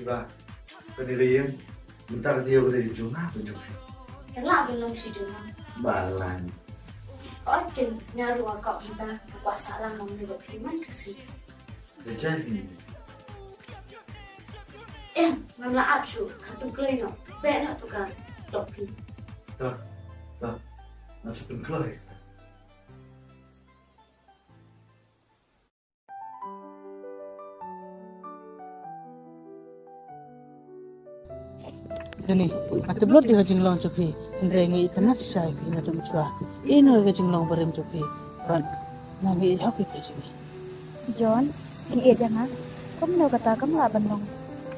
Iba, pendirian, bentar dia udah di Juna atau Juna? Kenapa belum si Juna? Balan. Oke, nyaru akak kita kuasa lang mau nilok himan kasi. Jadi, Mamla apsu, katong kloy no, bena to ka, lopi. tak, nasa pengkeloy. Dani, ate blot di hajing long chopi, ngi itanat shai pi na dum chua. Ino hajing long barem chopi, kan nangi happy place ni. John, ini dia na. Kamu mau kata kamu lah benong.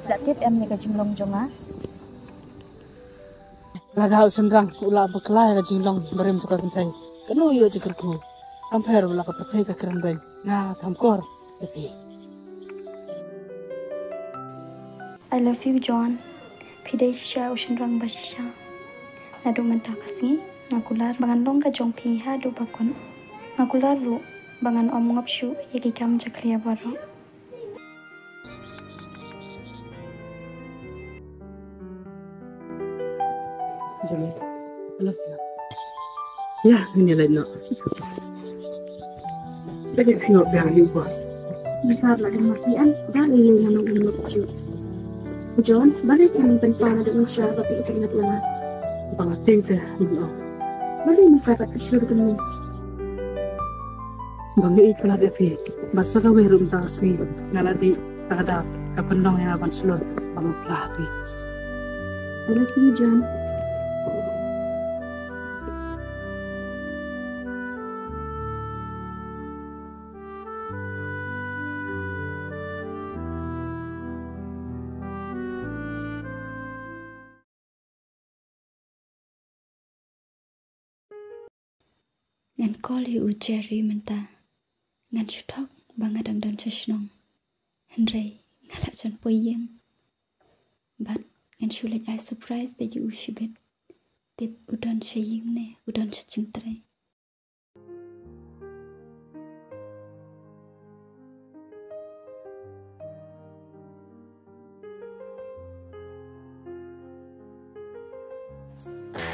Tak tip ni hajing long jonga. Laga sendrang ula bekla hajing long barem suka kentai. Kanu yo jikerku. Ampere ula ka pakai ka keren ben. Na tamkor tapi. I love you, John. Pidai shisha ocean rang bashisha. Nado menta kasi. Ngakular bangan long ka jong pi ha do bakun. Ngakular lu bangan om ngapshu yaki kam jakliya baro. Jadi, I love you. Ya, ini lain nak. Lagi tengok biang ni bos. Besar lah dan makian. Dan ini yang nang ngapshu. John, balik kami penpana dengan siya tapi itu ingat lang. Pangating teh, no. Balik makapat asyur kami. Bangi itulah depi. Basa ka werum ta si ngaladi kada kapendong yang akan slot pangplapi. I love you, John. Ngan call you Jerry menta. Ngan chutok bangadang dan chashnong. Henry ngalak jon poyeng. But ngan shulik I surprise be you shibet. Tip udon shaying ne udon chaching tray.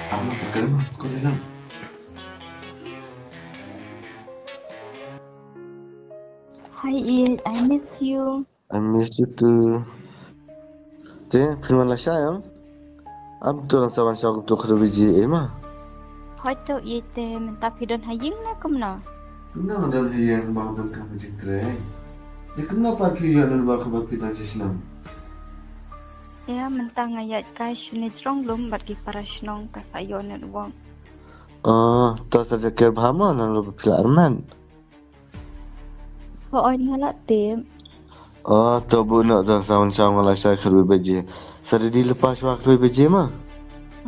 Apa perkara kau bilang? Hi Ed, I miss you. I miss you too. Jadi, firman lah sayang. Abdul sawan syok tu kerja biji emah. Hoito Ed menta pidon haying na kumna. Kenapa dan yang bangun kamu citra? Ya kenapa kau yang nak bawa kita Islam? Ya menta ngayat kai shune jrong lum bat ki parashnong kasayon at wong. Oh, tu saja kira bahama nan lu berpila arman. Hoon ngalak tim. Oh, tu bu nak tu sawan syok malah saya kerja biji. Sedih dilepas waktu biji mah.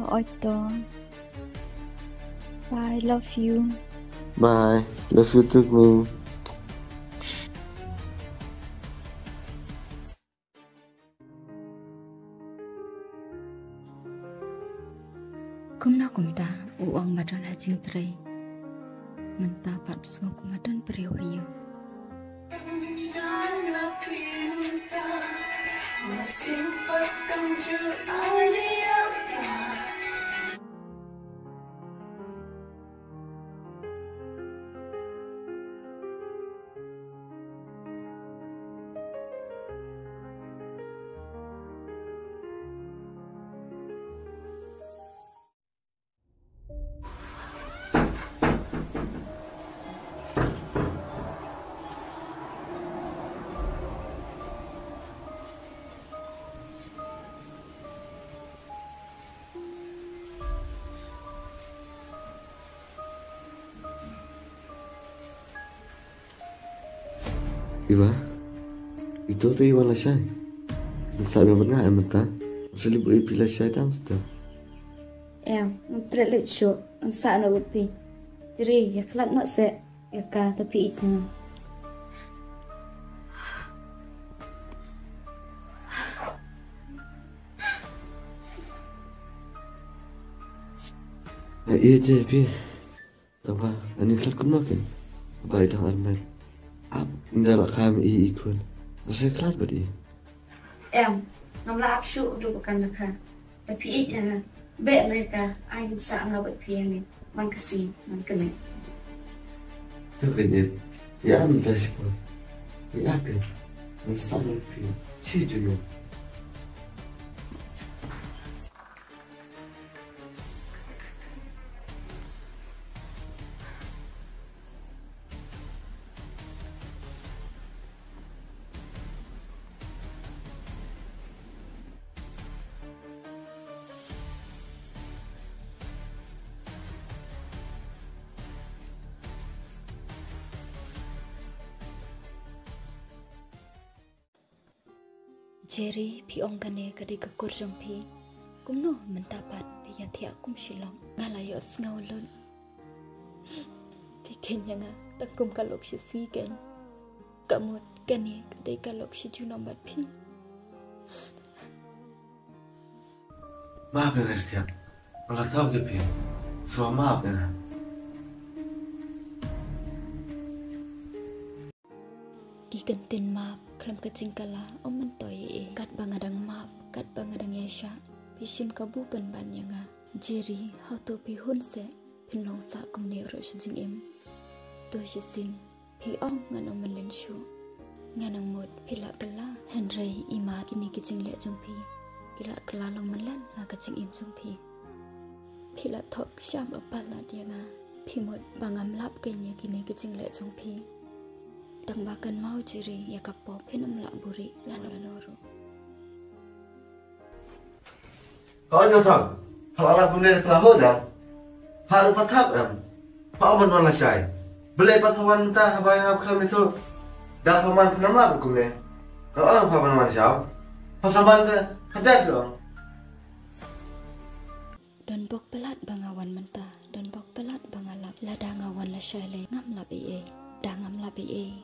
Hoito. I love you. Bye. Love you too, me. Kumna kumta uang badan hajing tray. Menta pat sengok kumadan periwayang. Iba, itu tu iba lah syai. Sabi pernah emata. Masih ibu ipi lah syai dan sudah. Trelet show, ang saan na upi. Diri, yaklat na se, yaka tapi itu. Iya je, pi. Tapi, ani kelat kumakan. Baik dah arman. Ab, ndak kami ikut. Masih kelat badi. ngamla apsu du bukan laka tapi ina be mereka ai sa ngabet piang man kasi man kene tu kene ya minta siapa ya ke misalnya pi ci juno Jerry pi ong kane kadi kekur jong pi kumno mentapat pi ya thia kum shilong ngalayo sngaulun pi kenya nga takum kalok shi si ken kamut kane kadi kalok shi junombat pi maaf ya Restia malah tahu ke pi so maaf ya ikan tin map kram kacing kala om mentoi kat bangadang map kat bangadang yasha pishim kabu ban banyanga Jerry how to pi hun se pin long sa kum ne ro shijing im to shisin pi ong ngan om len shu nganang mot pila kala Henry ima kini kicing le jong pi kila kala long manlan na kacing im jong pi pila thok sham apala dianga pi mot bangam lap kenya kini kicing le jong pi tang bakan mau Jerry ya kapop hinam lak buri lano. Kau nyotong, kalau alat bunda telah hodam, harus patap Pak Oman mana saya? Beli pat paman mentah apa yang aku kami itu, dah paman penamlah hukumnya. Kalau paman mana siapa? Pasal banda, ada dong. Don bok pelat bangawan mentah, don bok pelat bangalap, lada ngawan la syale ngam labi dah ngam labi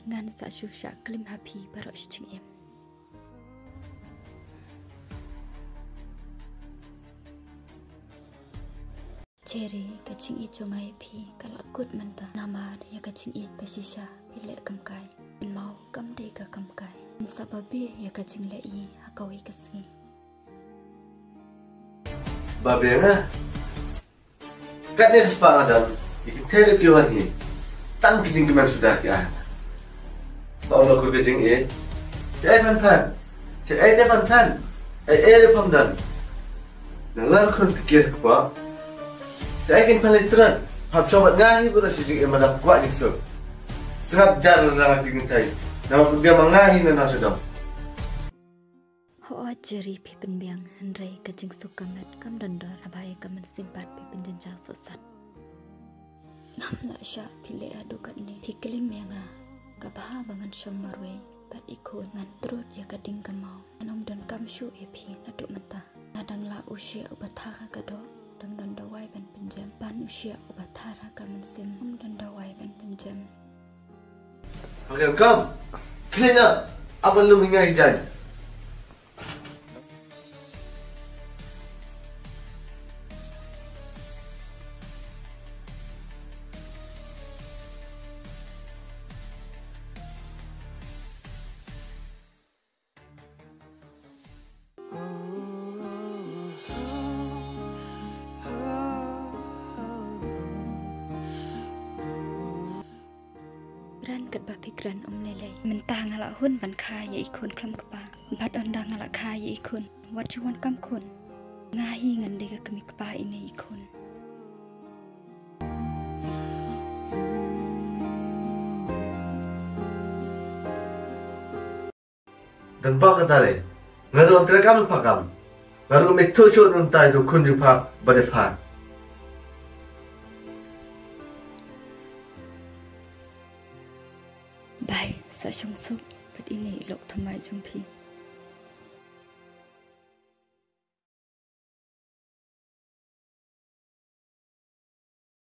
ngan sa shusha klim happy barok shing em. Jerry kacing i chongai pi kalakut manta nama ya kacing i pesisha pile kamkai mau kam de ka kamkai sababi ya kacing le i hakawi kasi Babena kat ni kesepakatan ikut telekiwan ini tang kiting keman sudah kia Bang aku kecing cai pan cai pan pamdan nalar kon pikir apa cai kin palitran hab sobat ngahi beras sijing madap kuat gitu serap jalan lang pingin tai nama dia mengahi nana sedang Ho Jerry pi penbiang Henry kacing sukangat kam dandar abai kam simpat pi penjenjang sosat ngam la sya pile adukat ni pi kelim yanga kabaha bangan syang marwe bat ikut ngan terut ya kading kamau anom dan kam syu pi naduk mentah nadang la usia ubatara kado dan dawai ban penjam ban usia ubatara kamen sim dan dawai ban penjam Oke kam kena apa lu mengai jan kat ba pikran om lele mentah ngala hun ban kha ye ikun klam kapa bat onda ngala kha ye ikun what you want kam kun ngahi ngan de ka kami kapa ini ikun dan pak katale ngaru terekam pakam ngaru metho shot nuntai tu kunju pak bade pak Bai, sa syong suk, but ini ilok thamai jumpi.